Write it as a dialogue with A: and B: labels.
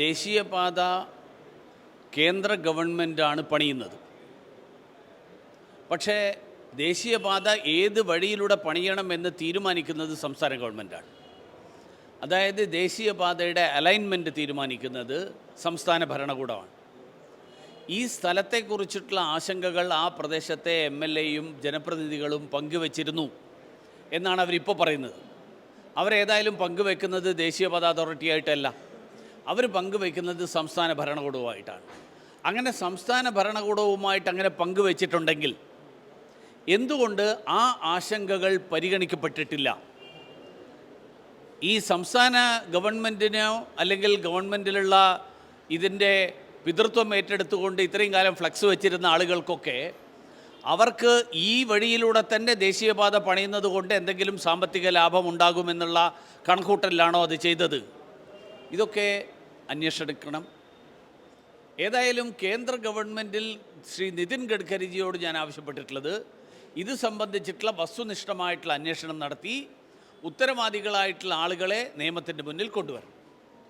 A: ദേശീയപാത കേന്ദ്ര ഗവൺമെൻറ്റാണ് പണിയുന്നത്. പക്ഷേ ദേശീയപാത ഏത് വഴിയിലൂടെ പണിയണമെന്ന് തീരുമാനിക്കുന്നത് സംസ്ഥാന ഗവൺമെൻറ്റാണ്. അതായത് ദേശീയപാതയുടെ അലൈൻമെൻറ്റ് തീരുമാനിക്കുന്നത് സംസ്ഥാന ഭരണകൂടമാണ്. ഈ സ്ഥലത്തെക്കുറിച്ചിട്ടുള്ള ആശങ്കകൾ ആ പ്രദേശത്തെ MLAയും ജനപ്രതിനിധികളും പങ്കുവച്ചിരുന്നു എന്നാണ് അവരിപ്പോൾ പറയുന്നത്. അവരേതായാലും പങ്കുവെക്കുന്നത് ദേശീയപാത അതോറിറ്റിയായിട്ടല്ല, അവർ പങ്കുവയ്ക്കുന്നത് സംസ്ഥാന ഭരണകൂടവുമായിട്ടാണ്. അങ്ങനെ സംസ്ഥാന ഭരണകൂടവുമായിട്ട് അങ്ങനെ പങ്കുവച്ചിട്ടുണ്ടെങ്കിൽ എന്തുകൊണ്ട് ആ ആശങ്കകൾ പരിഗണിക്കപ്പെട്ടിട്ടില്ല? ഈ സംസ്ഥാന ഗവൺമെൻറ്റിനോ അല്ലെങ്കിൽ ഗവൺമെൻറ്റിലുള്ള ഇതിൻ്റെ പിതൃത്വം ഏറ്റെടുത്തുകൊണ്ട് ഇത്രയും കാലം ഫ്ലക്സ് വെച്ചിരുന്ന ആളുകൾക്കൊക്കെ അവർക്ക് ഈ വഴിയിലൂടെ തന്നെ ദേശീയപാത പണിയുന്നത് കൊണ്ട് എന്തെങ്കിലും സാമ്പത്തിക ലാഭം ഉണ്ടാകുമെന്നുള്ള കണക്കൂട്ടലിലാണോ അത് ചെയ്തത്? ഇതൊക്കെ അന്വേഷിക്കണം. ഏതായാലും കേന്ദ്ര ഗവൺമെൻറ്റിൽ ശ്രീ നിതിൻ ഗഡ്കരിജിയോട് ഞാൻ ആവശ്യപ്പെട്ടിട്ടുള്ളത് ഇത് സംബന്ധിച്ചിട്ടുള്ള വസ്തുനിഷ്ഠമായിട്ടുള്ള അന്വേഷണം നടത്തി ഉത്തരവാദികളായിട്ടുള്ള ആളുകളെ നിയമത്തിൻ്റെ മുന്നിൽ കൊണ്ടുവരണം.